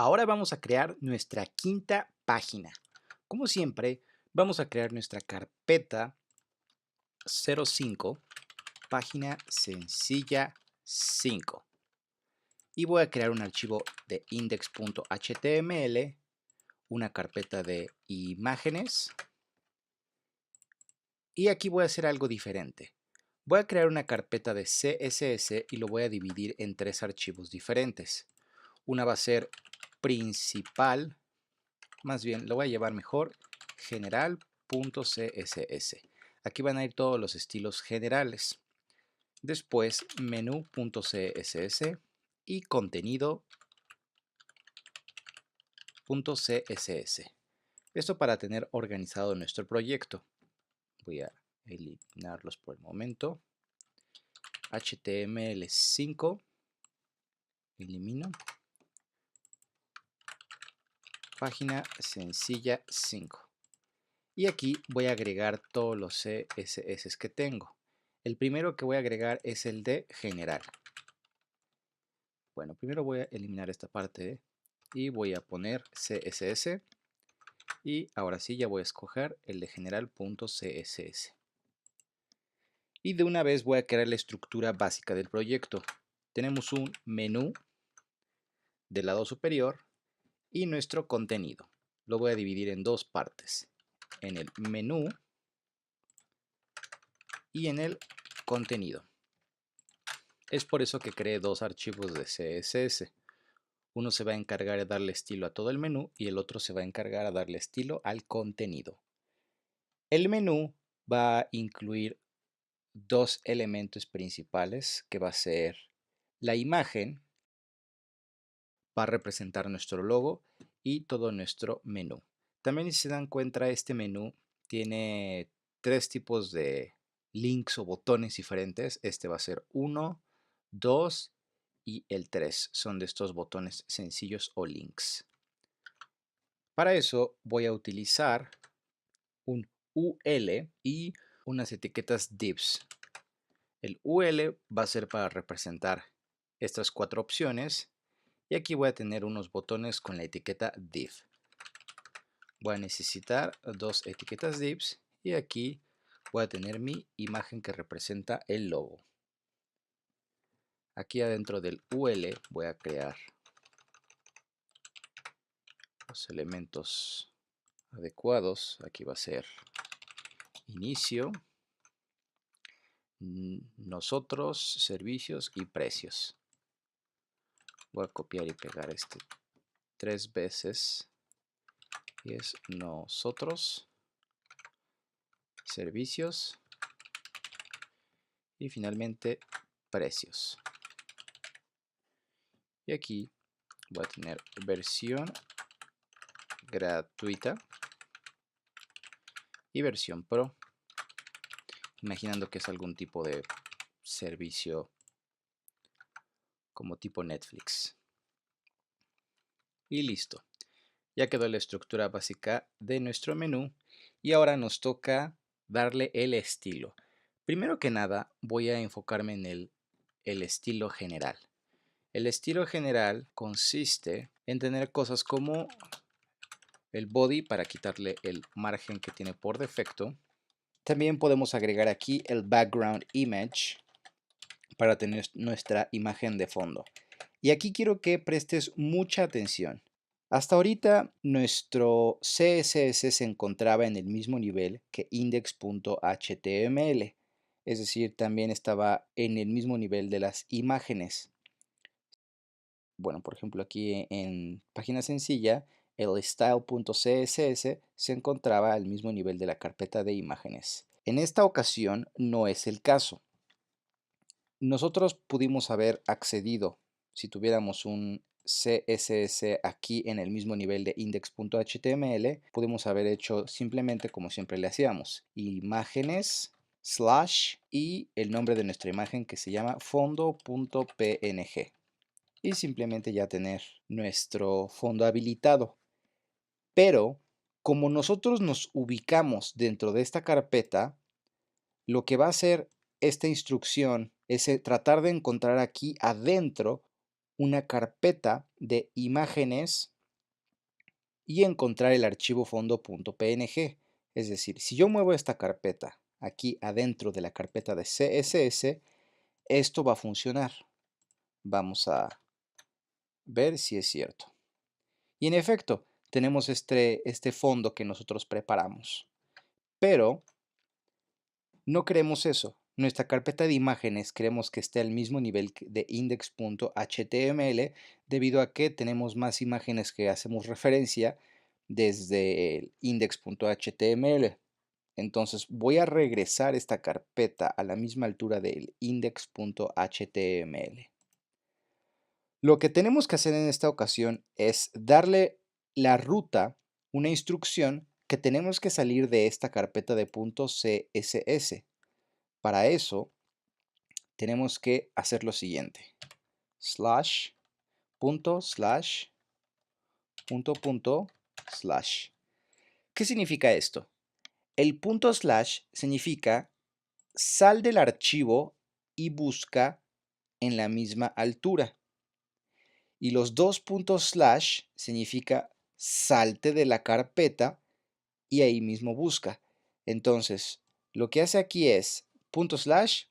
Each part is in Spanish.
Ahora vamos a crear nuestra quinta página. Como siempre, vamos a crear nuestra carpeta 05, página sencilla 5. Y voy a crear un archivo de index.html, una carpeta de imágenes. Y aquí voy a hacer algo diferente. Voy a crear una carpeta de CSS y lo voy a dividir en tres archivos diferentes. Una va a ser principal, más bien lo voy a llevar mejor, general.css. Aquí van a ir todos los estilos generales. Después menú.css y contenido.css. Esto para tener organizado nuestro proyecto. Voy a eliminarlos por el momento. HTML5, elimino. Página sencilla 5. Y aquí voy a agregar todos los CSS que tengo. El primero que voy a agregar es el de general. Bueno, primero voy a eliminar esta parte y voy a poner CSS. Y ahora sí ya voy a escoger el de general.css. Y de una vez voy a crear la estructura básica del proyecto. Tenemos un menú del lado superior y nuestro contenido. Lo voy a dividir en dos partes. En el menú y en el contenido. Es por eso que creé dos archivos de CSS. Uno se va a encargar de darle estilo a todo el menú y el otro se va a encargar de darle estilo al contenido. El menú va a incluir dos elementos principales que va a ser la imagen, va a representar nuestro logo y todo nuestro menú. También si se dan cuenta, este menú tiene tres tipos de links o botones diferentes. Este va a ser 1, 2 y el 3. Son de estos botones sencillos o links. Para eso voy a utilizar un UL y unas etiquetas divs. El UL va a ser para representar estas cuatro opciones y aquí voy a tener unos botones con la etiqueta div. Voy a necesitar dos etiquetas divs y aquí voy a tener mi imagen que representa el logo. Aquí adentro del UL voy a crear los elementos adecuados. Aquí va a ser inicio, nosotros, servicios y precios. Voy a copiar y pegar este 3 veces y es nosotros, servicios y finalmente precios. Y aquí voy a tener versión gratuita y versión pro, imaginando que es algún tipo de servicio como tipo Netflix. Y listo. Ya quedó la estructura básica de nuestro menú y ahora nos toca darle el estilo. Primero que nada voy a enfocarme en el estilo general. El estilo general consiste en tener cosas como el body para quitarle el margen que tiene por defecto. También podemos agregar aquí el background image para tener nuestra imagen de fondo. Y aquí quiero que prestes mucha atención. Hasta ahorita nuestro CSS se encontraba en el mismo nivel que index.html, es decir, también estaba en el mismo nivel de las imágenes. Bueno, por ejemplo, aquí en página sencilla, el style.css se encontraba al mismo nivel de la carpeta de imágenes. En esta ocasión no es el caso. Nosotros pudimos haber accedido, si tuviéramos un CSS aquí en el mismo nivel de index.html, pudimos haber hecho simplemente como siempre le hacíamos, imágenes slash y el nombre de nuestra imagen que se llama fondo.png y simplemente ya tener nuestro fondo habilitado. Pero como nosotros nos ubicamos dentro de esta carpeta, lo que va a hacer esta instrucción es tratar de encontrar aquí adentro una carpeta de imágenes y encontrar el archivo fondo.png. Es decir, si yo muevo esta carpeta aquí adentro de la carpeta de CSS, esto va a funcionar. Vamos a ver si es cierto. Y en efecto, tenemos este fondo que nosotros preparamos. Pero no queremos eso. Nuestra carpeta de imágenes queremos que esté al mismo nivel de index.html debido a que tenemos más imágenes que hacemos referencia desde el index.html. Entonces voy a regresar esta carpeta a la misma altura del index.html. Lo que tenemos que hacer en esta ocasión es darle la ruta, una instrucción que tenemos que salir de esta carpeta de .css. Para eso tenemos que hacer lo siguiente. Slash, punto, slash, punto, punto, slash. ¿Qué significa esto? El punto slash significa sal del archivo y busca en la misma altura. Y los dos puntos slash significa salte de la carpeta y ahí mismo busca. Entonces, lo que hace aquí es punto slash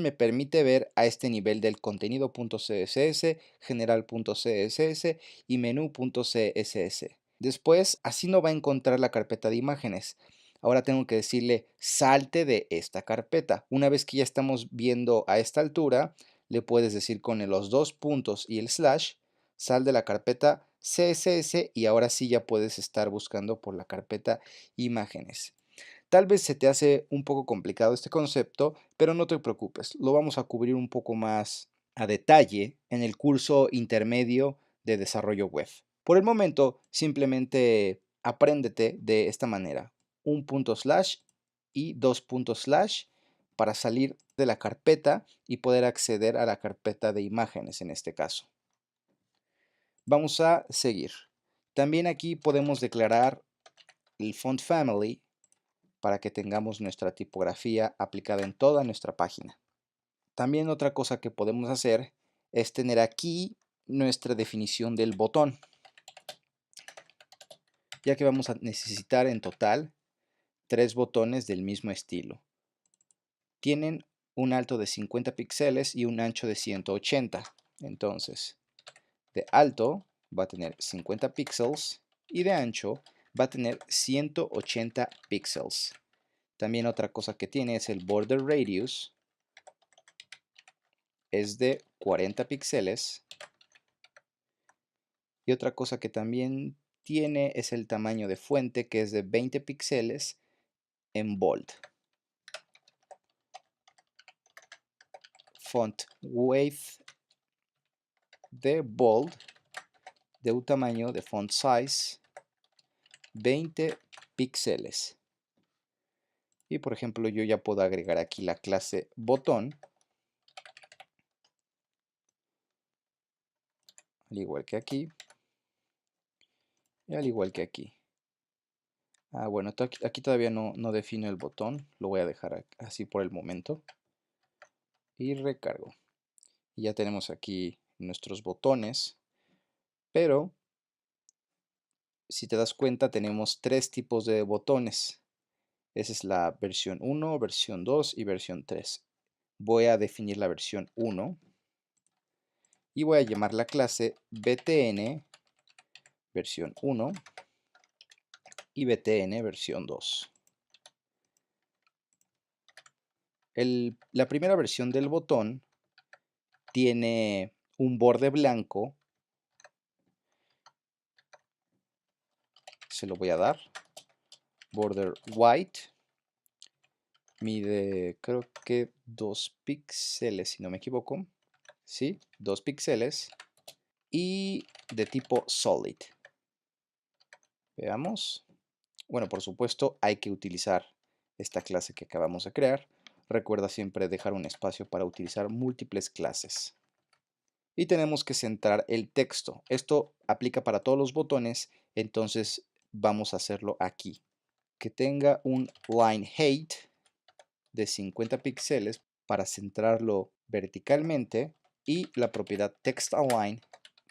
me permite ver a este nivel del contenido.css, general.css y menú.css. Después, así no va a encontrar la carpeta de imágenes. Ahora tengo que decirle salte de esta carpeta. Una vez que ya estamos viendo a esta altura, le puedes decir con los dos puntos y el slash, sal de la carpeta CSS y ahora sí ya puedes estar buscando por la carpeta imágenes. Tal vez se te hace un poco complicado este concepto, pero no te preocupes, lo vamos a cubrir un poco más a detalle en el curso intermedio de desarrollo web. Por el momento, simplemente apréndete de esta manera, un punto slash y dos puntos slash para salir de la carpeta y poder acceder a la carpeta de imágenes en este caso. Vamos a seguir. También aquí podemos declarar el font family para que tengamos nuestra tipografía aplicada en toda nuestra página. También otra cosa que podemos hacer es tener aquí nuestra definición del botón, ya que vamos a necesitar en total 3 botones del mismo estilo. Tienen un alto de 50 píxeles y un ancho de 180. Entonces, de alto va a tener 50 píxeles y de ancho va a tener 180 píxeles. También otra cosa que tiene es el border radius, es de 40 píxeles. Y otra cosa que también tiene es el tamaño de fuente, que es de 20 píxeles en bold. Font width de bold, de un tamaño de font size 20 píxeles. Y por ejemplo, yo ya puedo agregar aquí la clase botón, al igual que aquí, y al igual que aquí. Bueno, aquí todavía no defino el botón, lo voy a dejar así por el momento. Y recargo. Y ya tenemos aquí nuestros botones, pero si te das cuenta tenemos 3 tipos de botones. Esa es la versión 1, versión 2 y versión 3. Voy a definir la versión 1 y voy a llamar la clase btn versión 1 y btn versión 2. La primera versión del botón tiene un borde blanco, se lo voy a dar, border white, mide creo que 2 píxeles si no me equivoco, ¿sí? 2 píxeles y de tipo solid. Veamos. Bueno, por supuesto hay que utilizar esta clase que acabamos de crear. Recuerda siempre dejar un espacio para utilizar múltiples clases. Y tenemos que centrar el texto. Esto aplica para todos los botones, entonces vamos a hacerlo aquí. Que tenga un line height de 50 píxeles para centrarlo verticalmente y la propiedad text align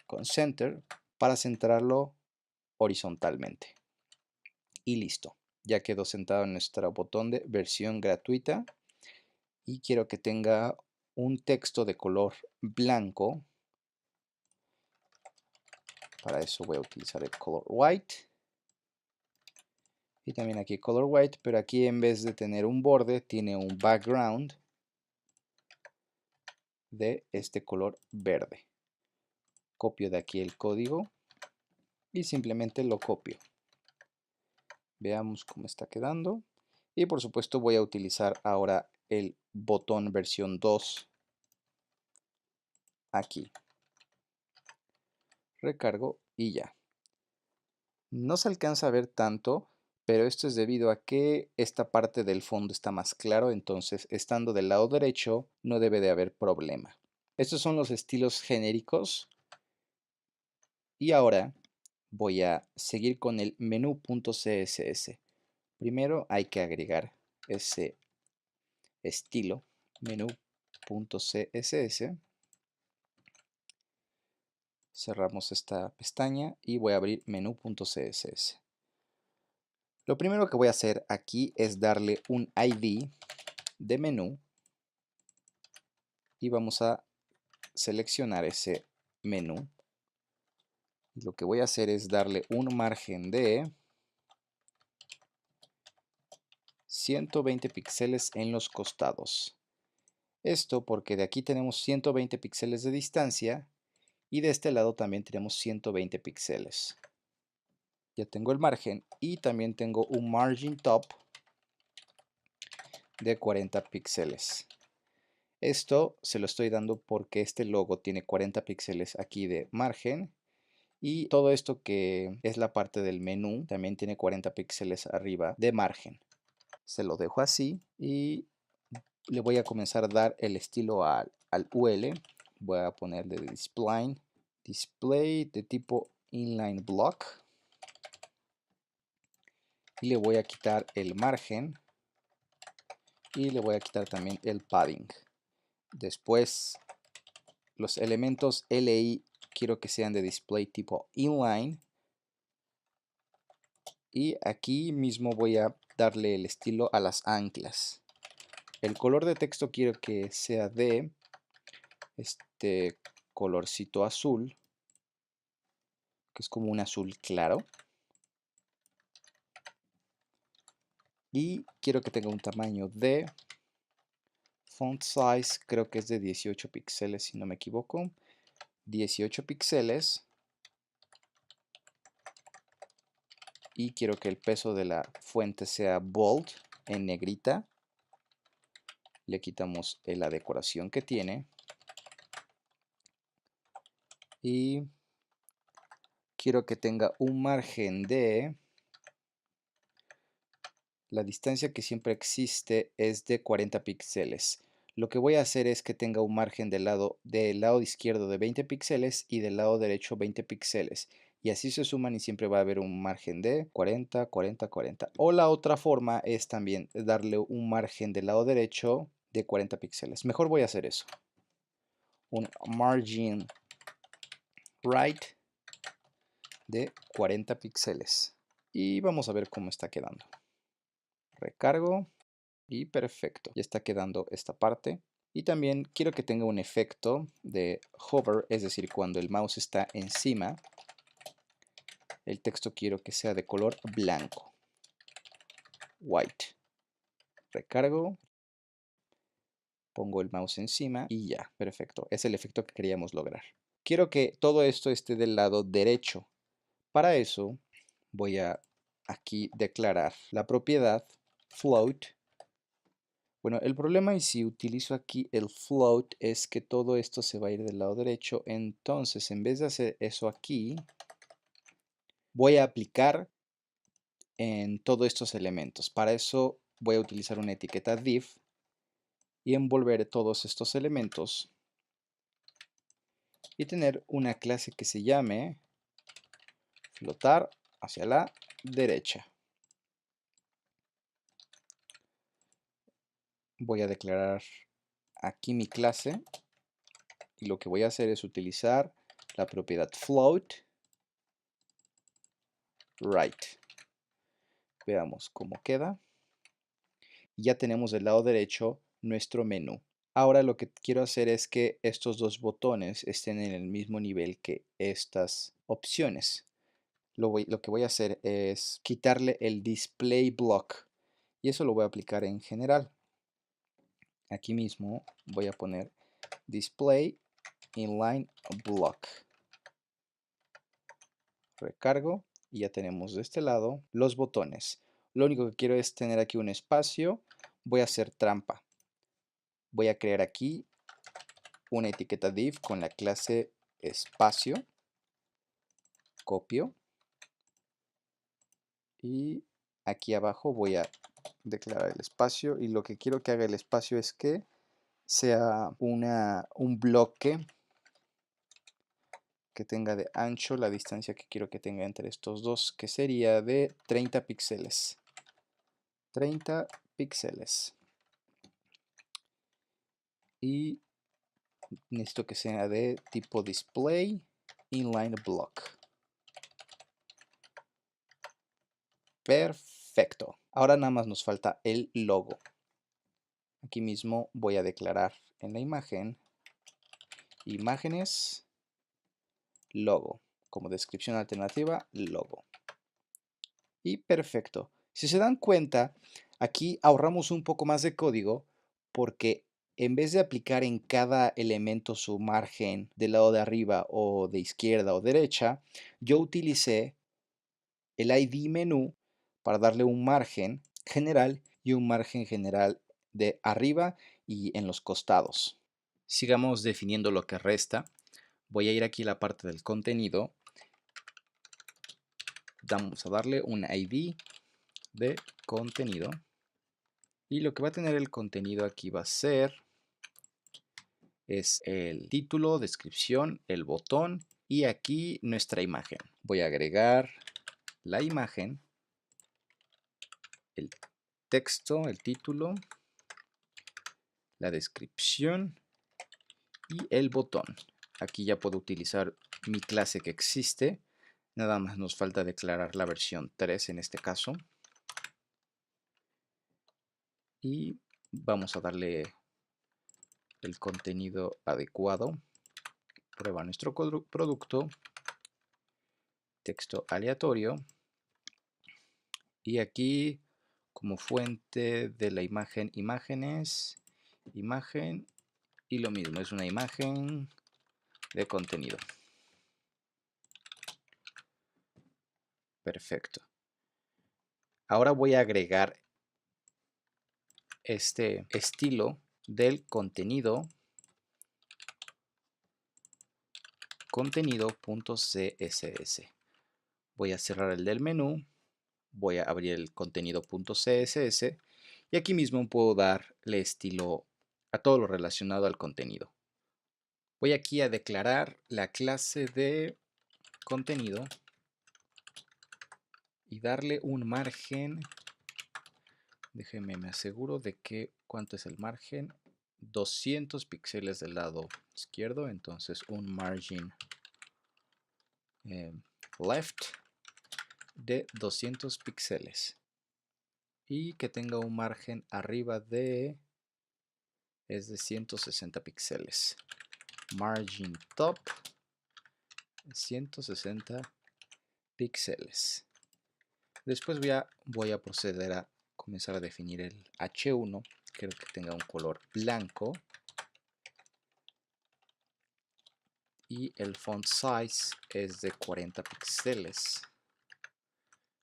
con center para centrarlo horizontalmente. Y listo, ya quedó sentado en nuestro botón de versión gratuita y quiero que tenga un texto de color blanco. Para eso voy a utilizar el color white y también aquí color white, pero aquí en vez de tener un borde tiene un background de este color verde. Copio de aquí el código y simplemente lo copio. Veamos cómo está quedando. Y por supuesto voy a utilizar ahora el botón versión 2 aquí. Recargo y ya. No se alcanza a ver tanto, pero esto es debido a que esta parte del fondo está más claro, entonces estando del lado derecho no debe de haber problema. Estos son los estilos genéricos y ahora voy a seguir con el menú.css. Primero hay que agregar ese estilo menú.css. Cerramos esta pestaña y voy a abrir menú.css. Lo primero que voy a hacer aquí es darle un ID de menú y vamos a seleccionar ese menú. Y lo que voy a hacer es darle un margen de 120 píxeles en los costados. Esto porque de aquí tenemos 120 píxeles de distancia y de este lado también tenemos 120 píxeles. Ya tengo el margen y también tengo un margin top de 40 píxeles. Esto se lo estoy dando porque este logo tiene 40 píxeles aquí de margen y todo esto que es la parte del menú también tiene 40 píxeles arriba de margen. Se lo dejo así y le voy a comenzar a dar el estilo al UL. Voy a ponerle display de tipo inline block y le voy a quitar el margen y le voy a quitar también el padding. Después los elementos LI quiero que sean de display tipo inline y aquí mismo voy a darle el estilo a las anclas. El color de texto quiero que sea de este colorcito azul, que es como un azul claro. Y quiero que tenga un tamaño de font size, creo que es de 18 píxeles si no me equivoco. 18 píxeles. Y quiero que el peso de la fuente sea bold, en negrita. Le quitamos la decoración que tiene. Y quiero que tenga un margen de... La distancia que siempre existe es de 40 píxeles. Lo que voy a hacer es que tenga un margen del lado izquierdo de 20 píxeles y del lado derecho 20 píxeles. Y así se suman y siempre va a haber un margen de 40, 40, 40. O la otra forma es también darle un margen del lado derecho de 40 píxeles. Mejor voy a hacer eso. Un margin right de 40 píxeles. Y vamos a ver cómo está quedando. Recargo. Y perfecto, ya está quedando esta parte. Y también quiero que tenga un efecto de hover, es decir, cuando el mouse está encima, el texto quiero que sea de color blanco. White. Recargo. Pongo el mouse encima y ya, perfecto. Es el efecto que queríamos lograr. Quiero que todo esto esté del lado derecho. Para eso voy a aquí declarar la propiedad float. Bueno, el problema es si utilizo aquí el float es que todo esto se va a ir del lado derecho. Entonces, en vez de hacer eso aquí, voy a aplicar en todos estos elementos. Para eso voy a utilizar una etiqueta div y envolver todos estos elementos y tener una clase que se llame flotar hacia la derecha. Voy a declarar aquí mi clase y lo que voy a hacer es utilizar la propiedad float right. Veamos cómo queda. Ya tenemos del lado derecho nuestro menú. Ahora lo que quiero hacer es que estos dos botones estén en el mismo nivel que estas opciones. Lo que voy a hacer es quitarle el display block y eso lo voy a aplicar en general. Aquí mismo voy a poner display inline block. Recargo y ya tenemos de este lado los botones. Lo único que quiero es tener aquí un espacio. Voy a hacer trampa. Voy a crear aquí una etiqueta div con la clase espacio. Copio. Y aquí abajo voy a declarar el espacio. Y lo que quiero que haga el espacio es que sea un bloque que tenga de ancho la distancia que quiero que tenga entre estos dos, que sería de 30 píxeles. 30 píxeles. Y necesito que sea de tipo display inline block. Perfecto. Ahora nada más nos falta el logo. Aquí mismo voy a declarar en la imagen imágenes logo. Como descripción alternativa, logo. Y perfecto. Si se dan cuenta, aquí ahorramos un poco más de código porque en vez de aplicar en cada elemento su margen del lado de arriba o de izquierda o derecha, yo utilicé el ID menú para darle un margen general y un margen general de arriba y en los costados. Sigamos definiendo lo que resta. Voy a ir aquí a la parte del contenido. Vamos a darle un ID de contenido. Y lo que va a tener el contenido aquí va a ser es el título, descripción, el botón y aquí nuestra imagen. Voy a agregar la imagen, el texto, el título, la descripción y el botón. Aquí ya puedo utilizar mi clase que existe. Nada más nos falta declarar la versión 3 en este caso. Y vamos a darle el contenido adecuado. Prueba nuestro producto. Texto aleatorio. Y aquí como fuente de la imagen, imágenes, imagen y lo mismo, es una imagen de contenido. Perfecto. Ahora voy a agregar este estilo del contenido, contenido.css. Voy a cerrar el del menú, voy a abrir el contenido.css y aquí mismo puedo darle estilo a todo lo relacionado al contenido. Voy aquí a declarar la clase de contenido y darle un margen. Déjenme, me aseguro de que cuánto es el margen. 200 píxeles del lado izquierdo, entonces un margin left de 200 píxeles y que tenga un margen arriba de 160 píxeles. Margin top 160 píxeles. Después voy a proceder a comenzar a definir el H1. Quiero que tenga un color blanco. Y el font size es de 40 píxeles.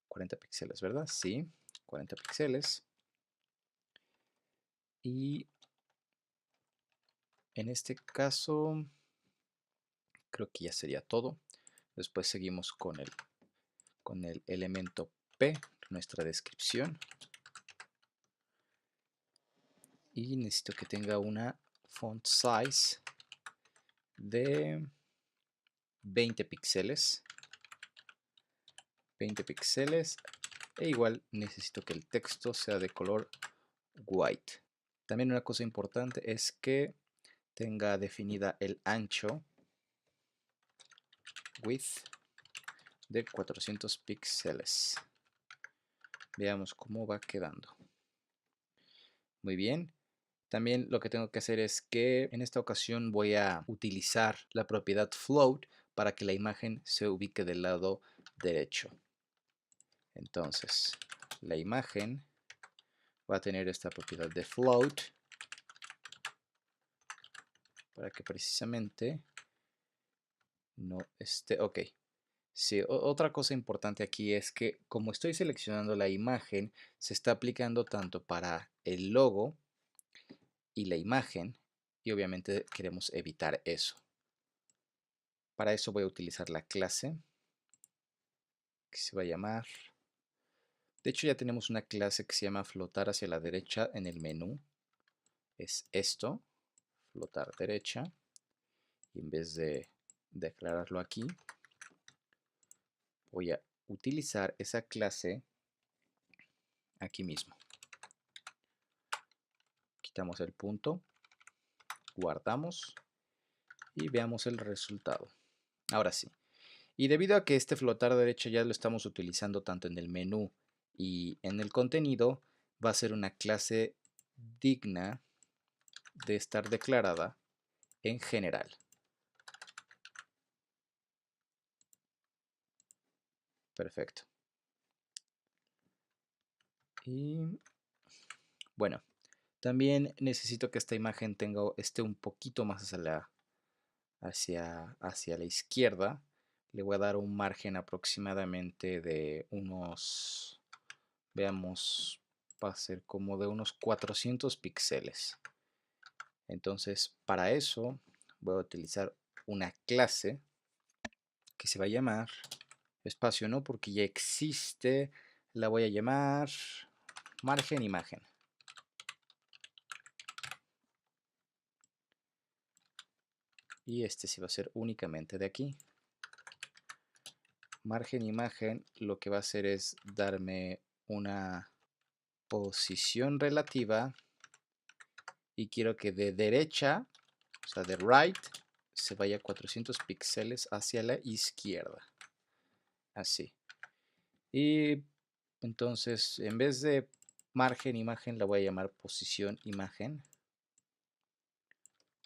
40 píxeles, ¿verdad? Sí, 40 píxeles. Y en este caso, creo que ya sería todo. Después seguimos con el elemento P, nuestra descripción. Y necesito que tenga una font size de 20 píxeles. 20 píxeles. E igual necesito que el texto sea de color white. También una cosa importante es que tenga definida el ancho, width, de 400 píxeles. Veamos cómo va quedando. Muy bien. También lo que tengo que hacer es que en esta ocasión voy a utilizar la propiedad float para que la imagen se ubique del lado derecho. Entonces, la imagen va a tener esta propiedad de float para que precisamente no esté... Ok. Sí, otra cosa importante aquí es que como estoy seleccionando la imagen, se está aplicando tanto para el logo y la imagen, y obviamente queremos evitar eso. Para eso voy a utilizar la clase que se va a llamar... De hecho ya tenemos una clase que se llama flotar hacia la derecha en el menú. Es esto, flotar derecha. Y en vez de declararlo aquí, voy a utilizar esa clase aquí mismo. Quitamos el punto, guardamos y veamos el resultado. Ahora sí. Y debido a que este flotar derecha ya lo estamos utilizando tanto en el menú y en el contenido, va a ser una clase digna de estar declarada en general. Perfecto. Y bueno, también necesito que esta imagen esté un poquito más hacia la izquierda. Le voy a dar un margen aproximadamente de unos, veamos, va a ser como de unos 400 píxeles. Entonces, para eso voy a utilizar una clase que se va a llamar espacio, no porque ya existe, la voy a llamar margen imagen. Y este sí va a ser únicamente de aquí. Margen imagen lo que va a hacer es darme una posición relativa y quiero que de derecha, o sea de right, se vaya 400 píxeles hacia la izquierda. Así. Y entonces en vez de margen imagen la voy a llamar posición imagen.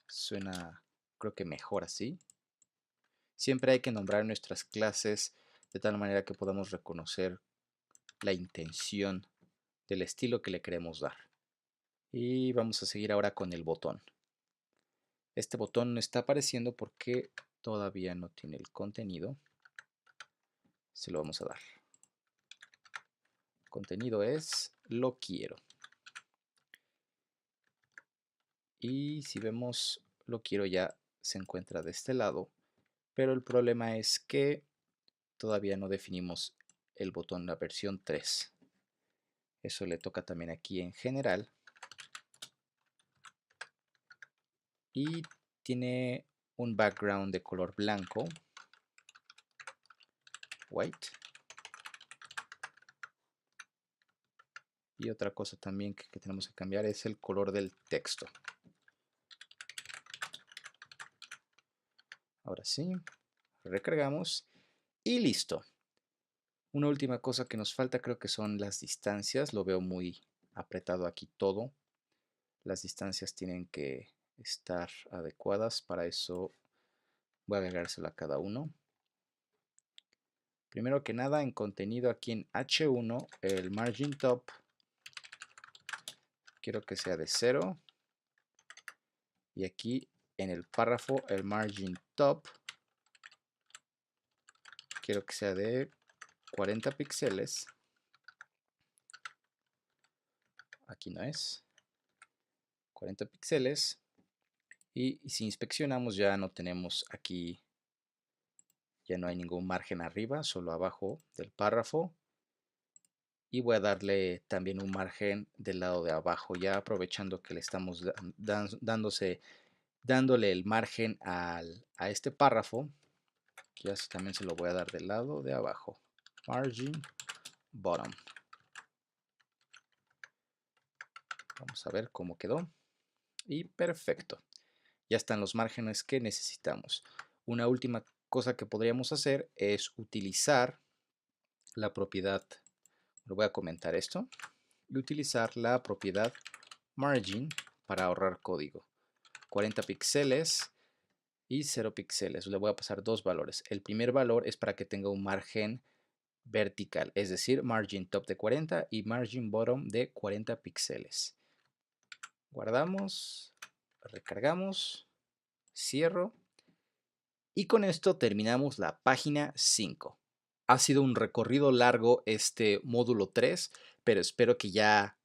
Suena creo que mejor así. Siempre hay que nombrar nuestras clases de tal manera que podamos reconocer la intención del estilo que le queremos dar. Y vamos a seguir ahora con el botón. Este botón no está apareciendo porque todavía no tiene el contenido. Se lo vamos a dar. Contenido es lo quiero. Y si vemos lo quiero ya se encuentra de este lado. Pero el problema es que todavía no definimos el botón, la versión 3. Eso le toca también aquí en general. Y tiene un background de color blanco. White. Y otra cosa también que tenemos que cambiar es el color del texto. Ahora sí, recargamos y listo. Una última cosa que nos falta creo que son las distancias. Lo veo muy apretado aquí todo. Las distancias tienen que estar adecuadas. Para eso voy a agregárselo a cada uno. Primero que nada, en contenido aquí en H1, el margin top quiero que sea de 0. Y aquí en el párrafo, el margin top quiero que sea de 40 píxeles. Aquí no es. 40 píxeles. Y si inspeccionamos ya no tenemos aquí, ya no hay ningún margen arriba, solo abajo del párrafo. Y voy a darle también un margen del lado de abajo, ya aprovechando que le estamos dándole el margen a este párrafo. Ya también se lo voy a dar del lado de abajo. Margin bottom. Vamos a ver cómo quedó. Y perfecto. Ya están los márgenes que necesitamos. Una última cosa que podríamos hacer es utilizar la propiedad, lo voy a comentar esto, y utilizar la propiedad margin para ahorrar código. 40 píxeles y 0 píxeles. Le voy a pasar dos valores. El primer valor es para que tenga un margen vertical, es decir, margin top de 40 y margin bottom de 40 píxeles. Guardamos, recargamos, cierro y con esto terminamos la página 5. Ha sido un recorrido largo este módulo 3, pero espero que ya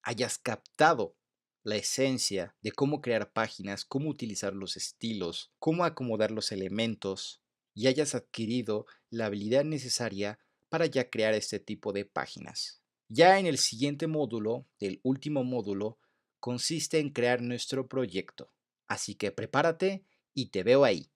hayas captado la esencia de cómo crear páginas, cómo utilizar los estilos, cómo acomodar los elementos y hayas adquirido la habilidad necesaria para ya crear este tipo de páginas. Ya en el siguiente módulo, el último módulo, consiste en crear nuestro proyecto. Así que prepárate y te veo ahí.